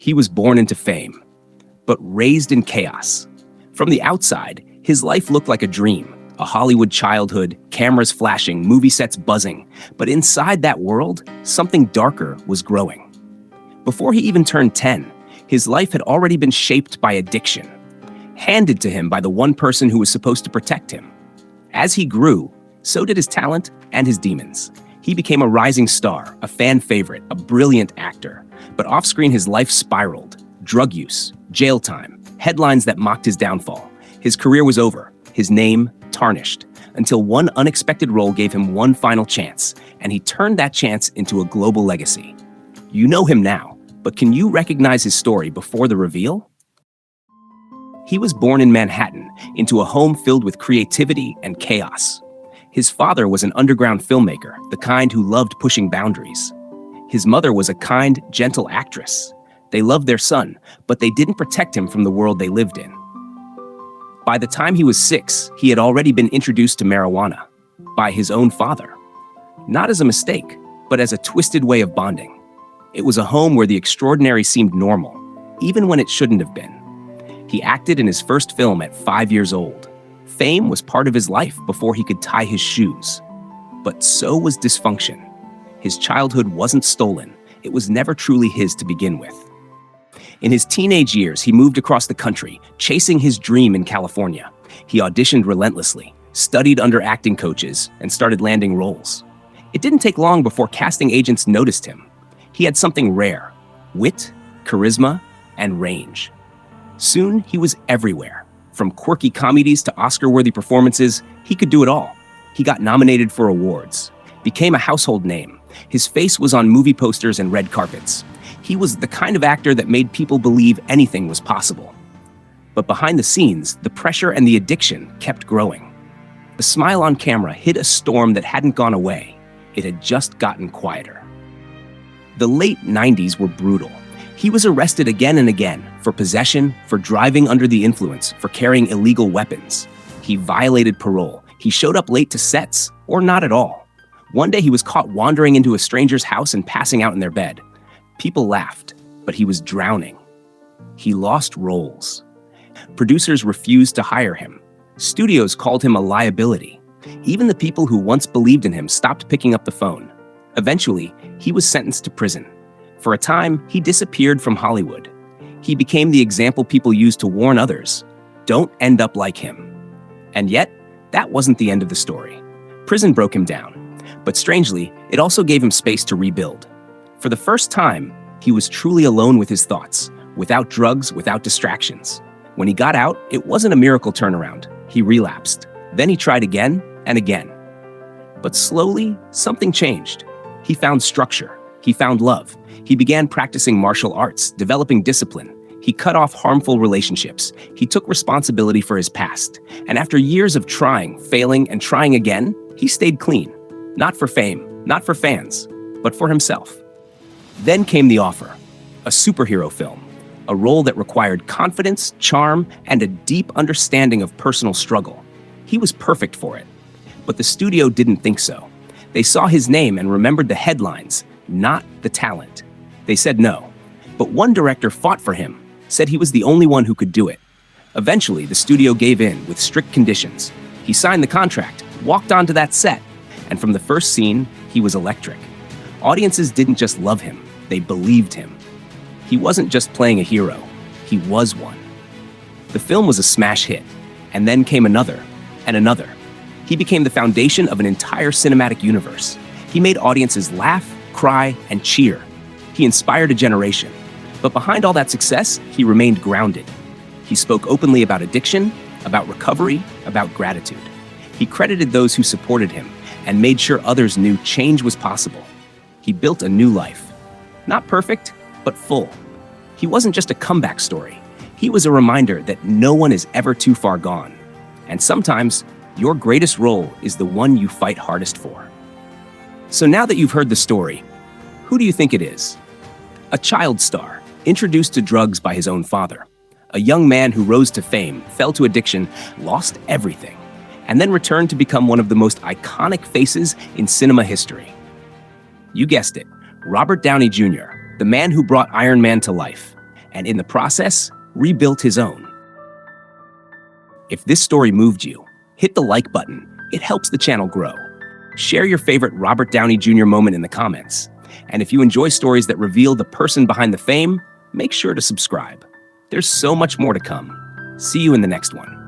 He was born into fame, but raised in chaos. From the outside, his life looked like a dream, a Hollywood childhood, cameras flashing, movie sets buzzing. But inside that world, something darker was growing. Before he even turned 10, his life had already been shaped by addiction, handed to him by the one person who was supposed to protect him. As he grew, so did his talent and his demons. He became a rising star, a fan favorite, a brilliant actor. But off-screen, his life spiraled. Drug use, jail time, headlines that mocked his downfall. His career was over, his name tarnished, until one unexpected role gave him one final chance, and he turned that chance into a global legacy. You know him now, but can you recognize his story before the reveal? He was born in Manhattan, into a home filled with creativity and chaos. His father was an underground filmmaker, the kind who loved pushing boundaries. His mother was a kind, gentle actress. They loved their son, but they didn't protect him from the world they lived in. By the time he was 6, he had already been introduced to marijuana by his own father. Not as a mistake, but as a twisted way of bonding. It was a home where the extraordinary seemed normal, even when it shouldn't have been. He acted in his first film at 5 years old. Fame was part of his life before he could tie his shoes. But so was dysfunction. His childhood wasn't stolen. It was never truly his to begin with. In his teenage years, he moved across the country, chasing his dream in California. He auditioned relentlessly, studied under acting coaches, and started landing roles. It didn't take long before casting agents noticed him. He had something rare: wit, charisma, and range. Soon, he was everywhere. From quirky comedies to Oscar-worthy performances, he could do it all. He got nominated for awards, became a household name. His face was on movie posters and red carpets. He was the kind of actor that made people believe anything was possible. But behind the scenes, the pressure and the addiction kept growing. The smile on camera hid a storm that hadn't gone away. It had just gotten quieter. The late 90s were brutal. He was arrested again and again for possession, for driving under the influence, for carrying illegal weapons. He violated parole. He showed up late to sets, or not at all. One day he was caught wandering into a stranger's house and passing out in their bed. People laughed, but he was drowning. He lost roles. Producers refused to hire him. Studios called him a liability. Even the people who once believed in him stopped picking up the phone. Eventually, he was sentenced to prison. For a time, he disappeared from Hollywood. He became the example people used to warn others: don't end up like him. And yet, that wasn't the end of the story. Prison broke him down. But strangely, it also gave him space to rebuild. For the first time, he was truly alone with his thoughts, without drugs, without distractions. When he got out, it wasn't a miracle turnaround. He relapsed. Then he tried again and again. But slowly, something changed. He found structure. He found love. He began practicing martial arts, developing discipline. He cut off harmful relationships. He took responsibility for his past. And after years of trying, failing, and trying again, he stayed clean. Not for fame, not for fans, but for himself. Then came the offer: a superhero film, a role that required confidence, charm, and a deep understanding of personal struggle. He was perfect for it. But the studio didn't think so. They saw his name and remembered the headlines, not the talent. They said no. But one director fought for him, said he was the only one who could do it. Eventually, the studio gave in with strict conditions. He signed the contract, walked onto that set, and from the first scene, he was electric. Audiences didn't just love him, they believed him. He wasn't just playing a hero, he was one. The film was a smash hit, and then came another, and another. He became the foundation of an entire cinematic universe. He made audiences laugh, cry, and cheer. He inspired a generation. But behind all that success, he remained grounded. He spoke openly about addiction, about recovery, about gratitude. He credited those who supported him and made sure others knew change was possible. He built a new life. Not perfect, but full. He wasn't just a comeback story. He was a reminder that no one is ever too far gone. And sometimes, your greatest role is the one you fight hardest for. So now that you've heard the story, who do you think it is? A child star, introduced to drugs by his own father. A young man who rose to fame, fell to addiction, lost everything, and then returned to become one of the most iconic faces in cinema history. You guessed it, Robert Downey Jr., the man who brought Iron Man to life. and in the process, rebuilt his own. If this story moved you, hit the like button. It helps the channel grow. Share your favorite Robert Downey Jr. moment in the comments. And if you enjoy stories that reveal the person behind the fame, make sure to subscribe. There's so much more to come. See you in the next one.